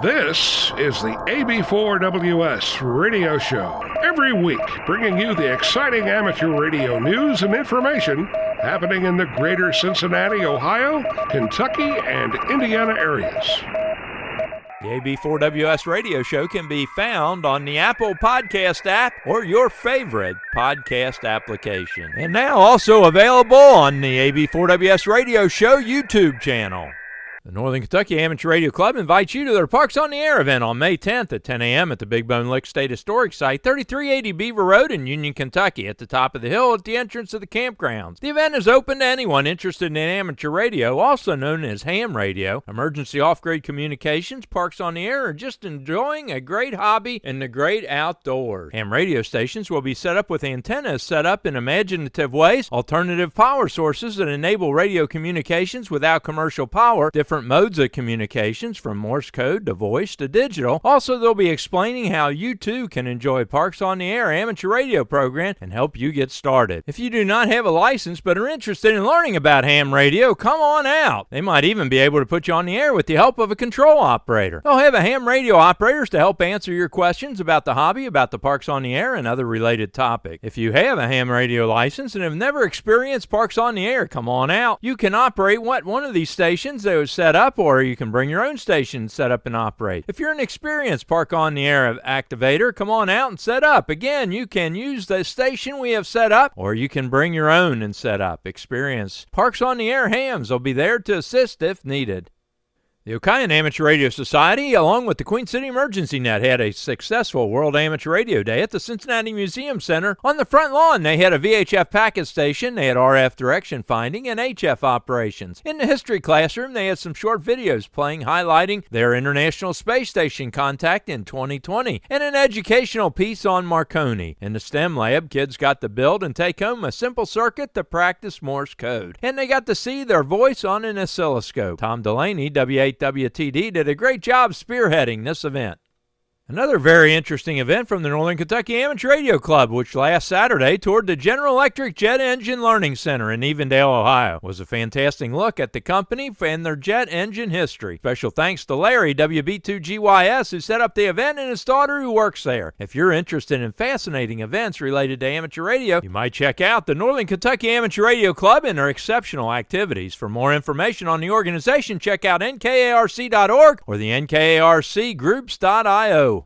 This is the AB4WS radio show. Every week, bringing you the exciting amateur radio news and information happening in the greater Cincinnati, Ohio, Kentucky, and Indiana areas. The AB4WS radio show can be found on the Apple Podcast app or your favorite podcast application. And now also available on the AB4WS radio show YouTube channel. The Northern Kentucky Amateur Radio Club invites you to their Parks on the Air event on May 10th at 10 a.m. at the Big Bone Lick State Historic Site, 3380 Beaver Road in Union, Kentucky, at the top of the hill at the entrance of the campgrounds. The event is open to anyone interested in amateur radio, also known as ham radio, emergency off-grid communications, parks on the air, or just enjoying a great hobby in the great outdoors. Ham radio stations will be set up with antennas set up in imaginative ways, alternative power sources that enable radio communications without commercial power, different modes of communications from Morse code to voice to digital. Also, they'll be explaining how you too can enjoy Parks on the Air amateur radio program and help you get started. If you do not have a license but are interested in learning about ham radio, come on out. They might even be able to put you on the air with the help of a control operator. They'll have a ham radio operators to help answer your questions about the hobby, about the Parks on the Air, and other related topics. If you have a ham radio license and have never experienced Parks on the Air, come on out. You can operate one of these stations that was set up, or you can bring your own station set up and operate. If you're an experienced Park on the Air activator, come on out and set up. Again, you can use the station we have set up, or you can bring your own and set up. Experienced Parks on the Air hams will be there to assist if needed. The Ukiah Amateur Radio Society, along with the Queen City Emergency Net, had a successful World Amateur Radio Day at the Cincinnati Museum Center. On the front lawn, they had a VHF packet station, they had RF direction finding, and HF operations. In the history classroom, they had some short videos playing, highlighting their International Space Station contact in 2020, and an educational piece on Marconi. In the STEM lab, kids got to build and take home a simple circuit to practice Morse code. And they got to see their voice on an oscilloscope. Tom Delaney, WTD, did a great job spearheading this event. Another very interesting event from the Northern Kentucky Amateur Radio Club, which last Saturday toured the General Electric Jet Engine Learning Center in Evendale, Ohio, was a fantastic look at the company and their jet engine history. Special thanks to Larry, WB2GYS, who set up the event, and his daughter who works there. If you're interested in fascinating events related to amateur radio, you might check out the Northern Kentucky Amateur Radio Club and their exceptional activities. For more information on the organization, check out nkarc.org or the nkarcgroups.io.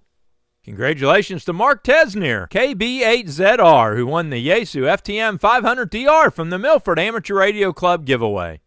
Congratulations to Mark Tesnier, KB8ZR, who won the Yaesu FTM 500DR from the Milford Amateur Radio Club giveaway.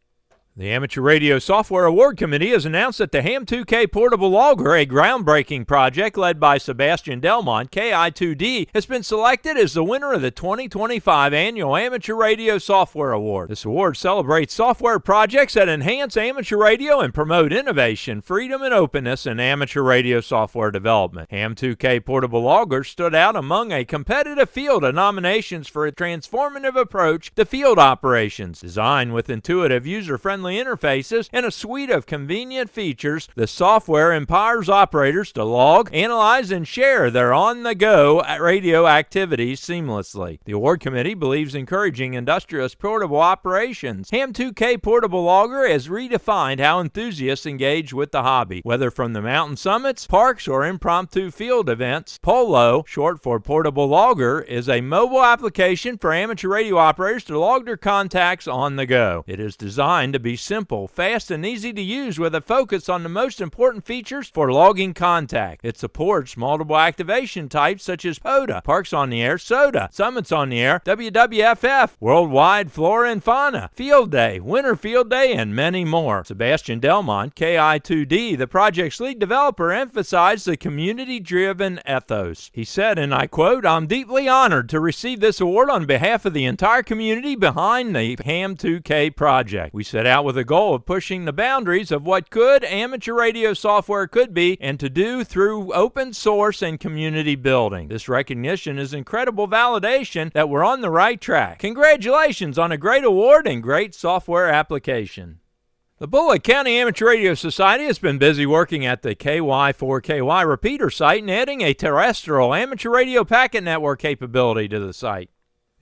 The Amateur Radio Software Award Committee has announced that the HAM2K Portable Logger, a groundbreaking project led by Sebastian Delmont, KI2D, has been selected as the winner of the 2025 Annual Amateur Radio Software Award. This award celebrates software projects that enhance amateur radio and promote innovation, freedom, and openness in amateur radio software development. HAM2K Portable Logger stood out among a competitive field of nominations for a transformative approach to field operations. Designed with intuitive, user-friendly interfaces and a suite of convenient features, the software empowers operators to log, analyze, and share their on-the-go radio activities seamlessly. The award committee believes encouraging industrious portable operations. HAM2K Portable Logger has redefined how enthusiasts engage with the hobby, whether from the mountain summits, parks, or impromptu field events. POLO, short for Portable Logger, is a mobile application for amateur radio operators to log their contacts on the go. It is designed to be simple, fast, and easy to use with a focus on the most important features for logging contact. It supports multiple activation types such as PODA, Parks on the Air, SODA, Summits on the Air, WWFF, Worldwide Flora and Fauna, Field Day, Winter Field Day, and many more. Sebastian Delmont, KI2D, the project's lead developer, emphasized the community-driven ethos. He said, and I quote, "I'm deeply honored to receive this award on behalf of the entire community behind the HAM2K project. We set out with a goal of pushing the boundaries of what good amateur radio software could be and to do through open source and community building. This recognition is incredible validation that we're on the right track. Congratulations on a great award and great software application." The Bullitt County Amateur Radio Society has been busy working at the KY4KY repeater site and adding a terrestrial amateur radio packet network capability to the site.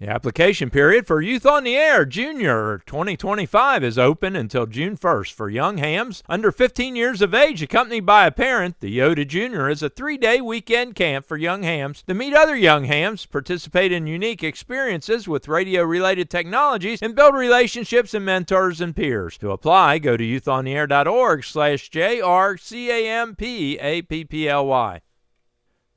The application period for Youth on the Air Junior 2025 is open until June 1st for young hams under 15 years of age accompanied by a parent. The Yoda Junior is a 3-day weekend camp for young hams to meet other young hams, participate in unique experiences with radio-related technologies, and build relationships and mentors and peers. To apply, go to youthontheair.org/JRCAMPAPPLY.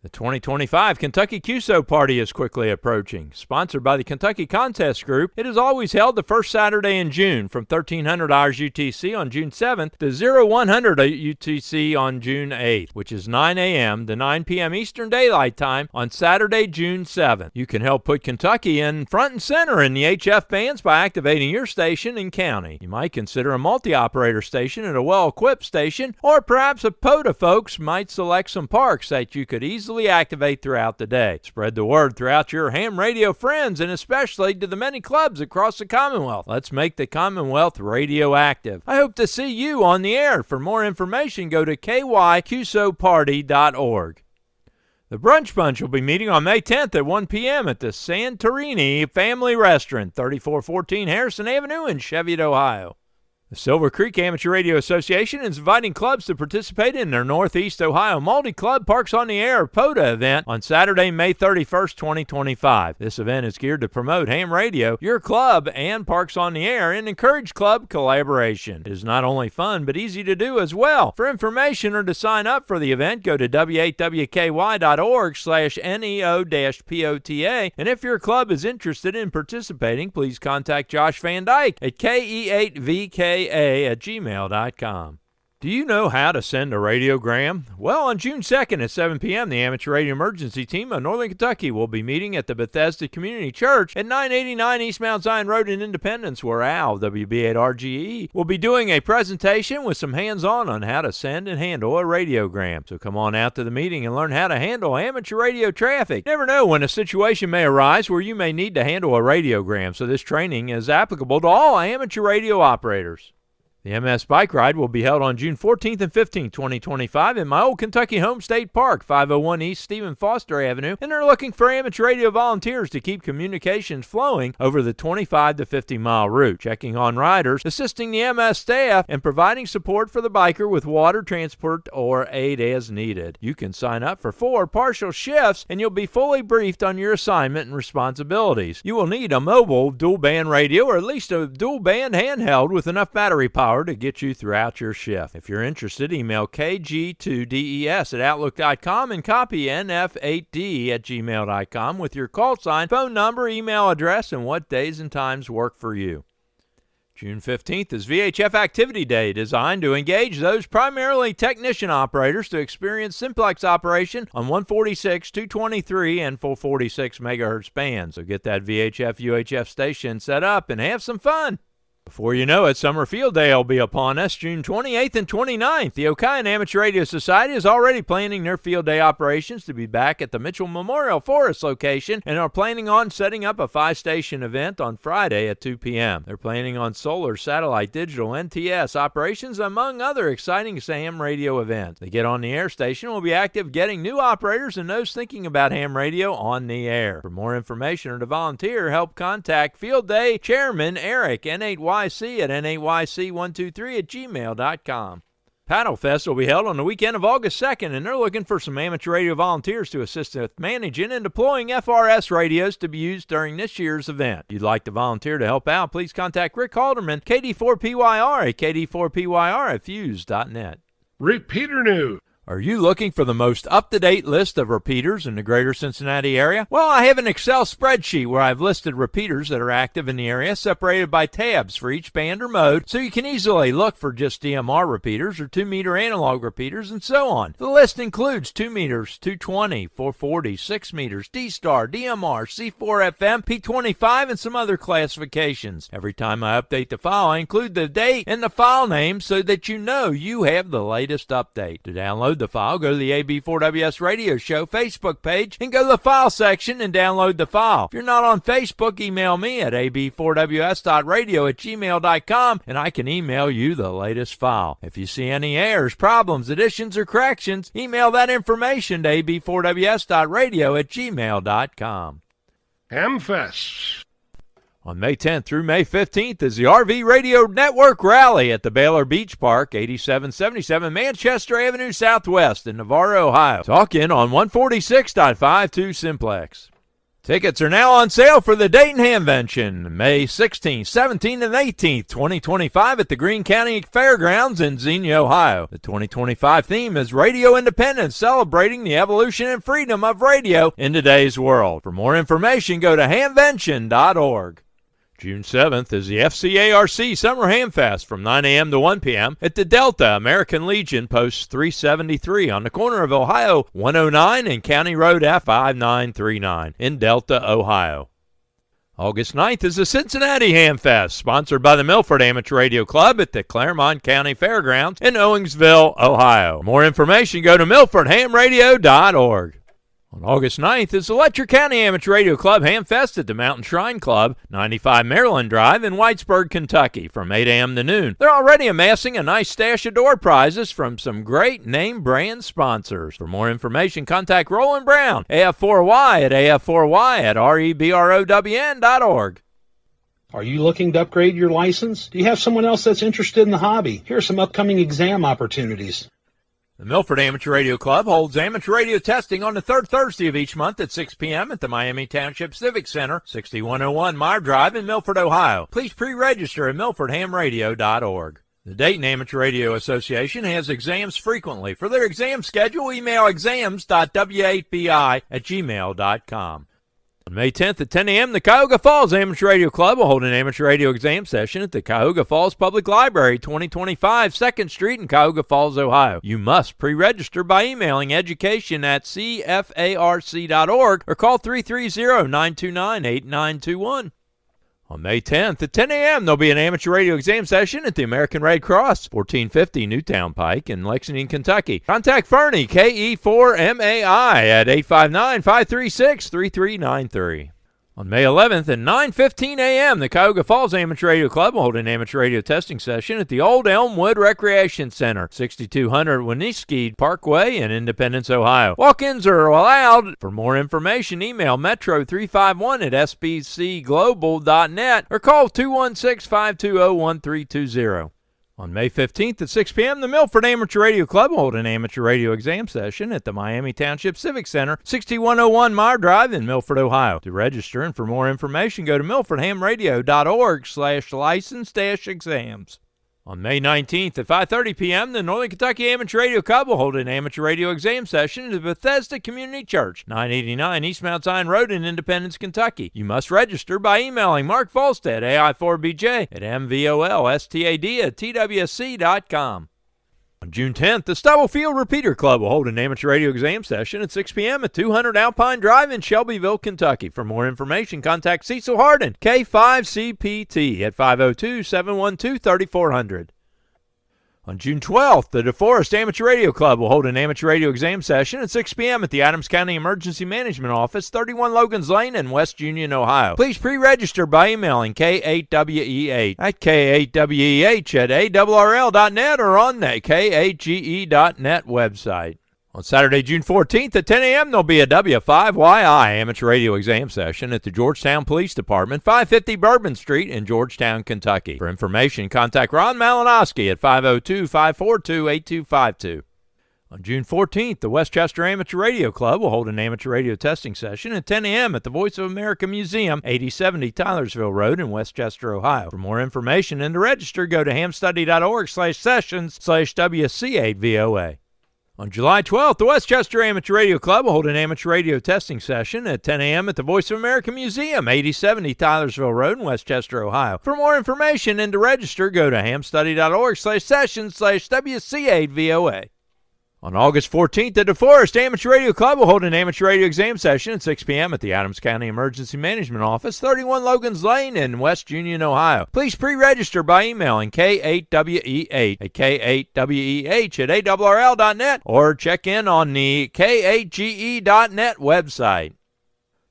The 2025 Kentucky QSO Party is quickly approaching. Sponsored by the Kentucky Contest Group, it is always held the first Saturday in June from 1300 hours UTC on June 7th to 0100 UTC on June 8th, which is 9 a.m. to 9 p.m. Eastern Daylight Time on Saturday, June 7th. You can help put Kentucky in front and center in the HF bands by activating your station and county. You might consider a multi-operator station at a well-equipped station, or perhaps a POTA folks might select some parks that you could easily activate throughout the day. Spread the word throughout your ham radio friends and especially to the many clubs across the Commonwealth. Let's make the Commonwealth radioactive. I hope to see you on the air. For more information, go to kyqsoparty.org. The Brunch Bunch will be meeting on May 10th at 1 p.m. at the Santorini Family Restaurant, 3414 Harrison Avenue in Cheviot, Ohio. The Silver Creek Amateur Radio Association is inviting clubs to participate in their Northeast Ohio Multi-Club Parks on the Air POTA event on Saturday, May 31st, 2025. This event is geared to promote ham radio, your club, and Parks on the Air and encourage club collaboration. It is not only fun, but easy to do as well. For information or to sign up for the event, go to w8wky.org/neo-POTA. And if your club is interested in participating, please contact Josh Van Dyke at KE8VKA@gmail.com. Do you know how to send a radiogram? Well, on June 2nd at 7 p.m., the Amateur Radio Emergency Team of Northern Kentucky will be meeting at the Bethesda Community Church at 989 East Mount Zion Road in Independence, where Al, WB8RGE, will be doing a presentation with some hands-on how to send and handle a radiogram. So come on out to the meeting and learn how to handle amateur radio traffic. You never know when a situation may arise where you may need to handle a radiogram, so this training is applicable to all amateur radio operators. The MS Bike Ride will be held on June 14th and 15th, 2025 in my old Kentucky home state park, 501 East Stephen Foster Avenue, and they're looking for amateur radio volunteers to keep communications flowing over the 25 to 50-mile route, checking on riders, assisting the MS staff, and providing support for the biker with water, transport, or aid as needed. You can sign up for 4 partial shifts, and you'll be fully briefed on your assignment and responsibilities. You will need a mobile dual-band radio or at least a dual-band handheld with enough battery power to get you throughout your shift. If you're interested, email kg2des@outlook.com and copy nf8d@gmail.com with your call sign, phone number, email address, and what days and times work for you. June 15th is VHF Activity Day, designed to engage those primarily technician operators to experience simplex operation on 146, 223, and 446 megahertz bands. So get that VHF UHF station set up and have some fun. Before you know it, Summer Field Day will be upon us, June 28th and 29th. The Okayan Amateur Radio Society is already planning their field day operations to be back at the Mitchell Memorial Forest location and are planning on setting up a 5-station event on Friday at 2 p.m. They're planning on solar, satellite, digital, NTS operations, among other exciting ham radio events. The Get on the Air station will be active getting new operators and those thinking about ham radio on the air. For more information or to volunteer, help contact Field Day Chairman Eric, N8YC at N8YC123@gmail.com. Paddle Fest will be held on the weekend of August 2nd, and they're looking for some amateur radio volunteers to assist with managing and deploying FRS radios to be used during this year's event. If you'd like to volunteer to help out, please contact Rick Halderman, KD4PYR at KD4PYR@fuse.net. Repeater news. Are you looking for the most up-to-date list of repeaters in the greater Cincinnati area? Well, I have an Excel spreadsheet where I've listed repeaters that are active in the area, separated by tabs for each band or mode, so you can easily look for just DMR repeaters or 2-meter analog repeaters and so on. The list includes 2 meters, 220, 440, 6 meters, D-Star, DMR, C4FM, P25, and some other classifications. Every time I update the file, I include the date and the file name so that you know you have the latest update. To download the file, go to the AB4WS Radio Show Facebook page and go to the file section and download the file. If you're not on Facebook, email me at ab4ws.radio@gmail.com and I can email you the latest file. If you see any errors, problems, additions, or corrections, email that information to ab4ws.radio@gmail.com. Hamfests. On May 10th through May 15th is the RV Radio Network Rally at the Baylor Beach Park, 8777 Manchester Avenue Southwest in Navarre, Ohio. Talk in on 146.52 Simplex. Tickets are now on sale for the Dayton Hamvention, May 16th, 17th, and 18th, 2025 at the Greene County Fairgrounds in Xenia, Ohio. The 2025 theme is Radio Independence, celebrating the evolution and freedom of radio in today's world. For more information, go to hamvention.org. June 7th is the FCARC Summer Hamfest from 9 a.m. to 1 p.m. at the Delta American Legion Post 373 on the corner of Ohio 109 and County Road F5939 in Delta, Ohio. August 9th is the Cincinnati Hamfest, sponsored by the Milford Amateur Radio Club at the Claremont County Fairgrounds in Owensville, Ohio. For more information, go to milfordhamradio.org. On August 9th is the Letcher County Amateur Radio Club Hamfest at the Mountain Shrine Club, 95 Maryland Drive in Whitesburg, Kentucky, from 8 a.m. to noon. They're already amassing a nice stash of door prizes from some great name brand sponsors. For more information, contact Roland Brown, AF4Y at AF4Y@REBROWN.org. Are you looking to upgrade your license? Do you have someone else that's interested in the hobby? Here are some upcoming exam opportunities. The Milford Amateur Radio Club holds amateur radio testing on the third Thursday of each month at 6 p.m. at the Miami Township Civic Center, 6101 Meyer Drive in Milford, Ohio. Please pre-register at milfordhamradio.org. The Dayton Amateur Radio Association has exams frequently. For their exam schedule, email exams.w8bi@gmail.com. On May 10th at 10 a.m., the Cuyahoga Falls Amateur Radio Club will hold an amateur radio exam session at the Cuyahoga Falls Public Library, 2025 2nd Street in Cuyahoga Falls, Ohio. You must pre-register by emailing education@cfarc.org or call 330-929-8921. On May 10th at 10 a.m., there'll be an amateur radio exam session at the American Red Cross, 1450 Newtown Pike in Lexington, Kentucky. Contact Fernie, KE4MAI, at 859-536-3393. On May 11th at 9:15 a.m., the Cuyahoga Falls Amateur Radio Club will hold an amateur radio testing session at the Old Elmwood Recreation Center, 6200 Winooski Parkway in Independence, Ohio. Walk-ins are allowed. For more information, email metro351@sbcglobal.net or call 216-520-1320. On May 15th at 6 p.m., the Milford Amateur Radio Club will hold an amateur radio exam session at the Miami Township Civic Center, 6101 Meyer Drive in Milford, Ohio. To register and for more information, go to milfordhamradio.org/license-exams. On May 19th at 5:30 p.m., the Northern Kentucky Amateur Radio Club will hold an amateur radio exam session at the Bethesda Community Church, 989 East Mount Zion Road in Independence, Kentucky. You must register by emailing Mark Volstead, AI4BJ@MVOLSTAD@TWSC.com. On June 10th, the Stubblefield Repeater Club will hold an amateur radio exam session at 6 p.m. at 200 Alpine Drive in Shelbyville, Kentucky. For more information, contact Cecil Harden, K5CPT, at 502-712-3400. On June 12th, the DeForest Amateur Radio Club will hold an amateur radio exam session at 6 p.m. at the Adams County Emergency Management Office, 31 Logan's Lane in West Union, Ohio. Please pre-register by emailing K8WEH@KHWEH@ARRL.net or on the KHGE.net website. On Saturday, June 14th at 10 a.m., there'll be a W5YI amateur radio exam session at the Georgetown Police Department, 550 Bourbon Street in Georgetown, Kentucky. For information, contact Ron Malinowski at 502-542-8252. On June 14th, the Westchester Amateur Radio Club will hold an amateur radio testing session at 10 a.m. at the Voice of America Museum, 8070 Tylersville Road in Westchester, Ohio. For more information and to register, go to hamstudy.org/sessions/WC8VOA. On July 12th, the Westchester Amateur Radio Club will hold an amateur radio testing session at 10 a.m. at the Voice of America Museum, 8070 Tylersville Road in Westchester, Ohio. For more information and to register, go to hamstudy.org/sessions/WC8VOA. On August 14th, the DeForest Amateur Radio Club will hold an amateur radio exam session at 6 p.m. at the Adams County Emergency Management Office, 31 Logan's Lane in West Union, Ohio. Please pre-register by emailing K8WEH@KHWEH@ARRL.net or check in on the KHGE.net website.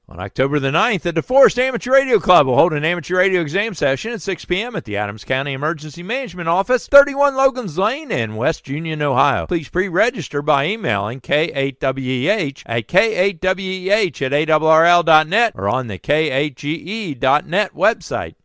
On October the 9th, the DeForest Amateur Radio Club will hold an amateur radio exam session at 6 p.m. at the Adams County Emergency Management Office, 31 Logan's Lane in West Union, Ohio. Please pre-register by emailing K8WEH at K8WEH@ARRL.net or on the KHGE.net website.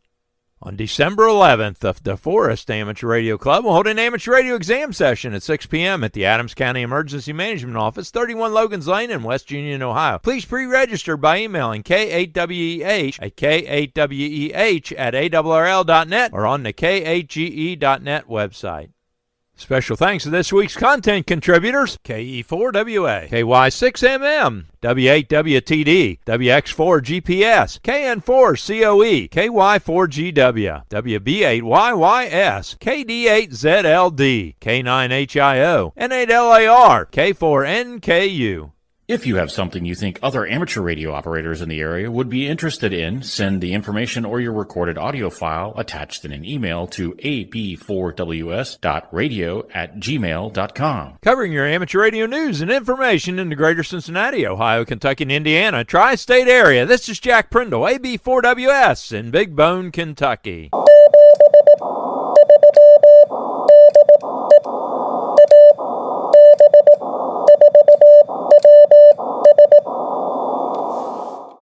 On December 11th, the DeForest Amateur Radio Club will hold an amateur radio exam session at 6 p.m. at the Adams County Emergency Management Office, 31 Logan's Lane in West Union, Ohio. Please pre-register by emailing K8WEH at K8WEH@ARRL.net or on the KHGE.net website. Special thanks to this week's content contributors: KE4WA, KY6MM, W8WTD, WX4GPS, KN4COE, KY4GW, WB8YYS, KD8ZLD, K9HIO, N8LAR, K4NKU. If you have something you think other amateur radio operators in the area would be interested in, send the information or your recorded audio file attached in an email to ab4ws.radio@gmail.com. Covering your amateur radio news and information in the greater Cincinnati, Ohio, Kentucky, and Indiana tri-state area, this is Jack Prindle, AB4WS in Big Bone, Kentucky.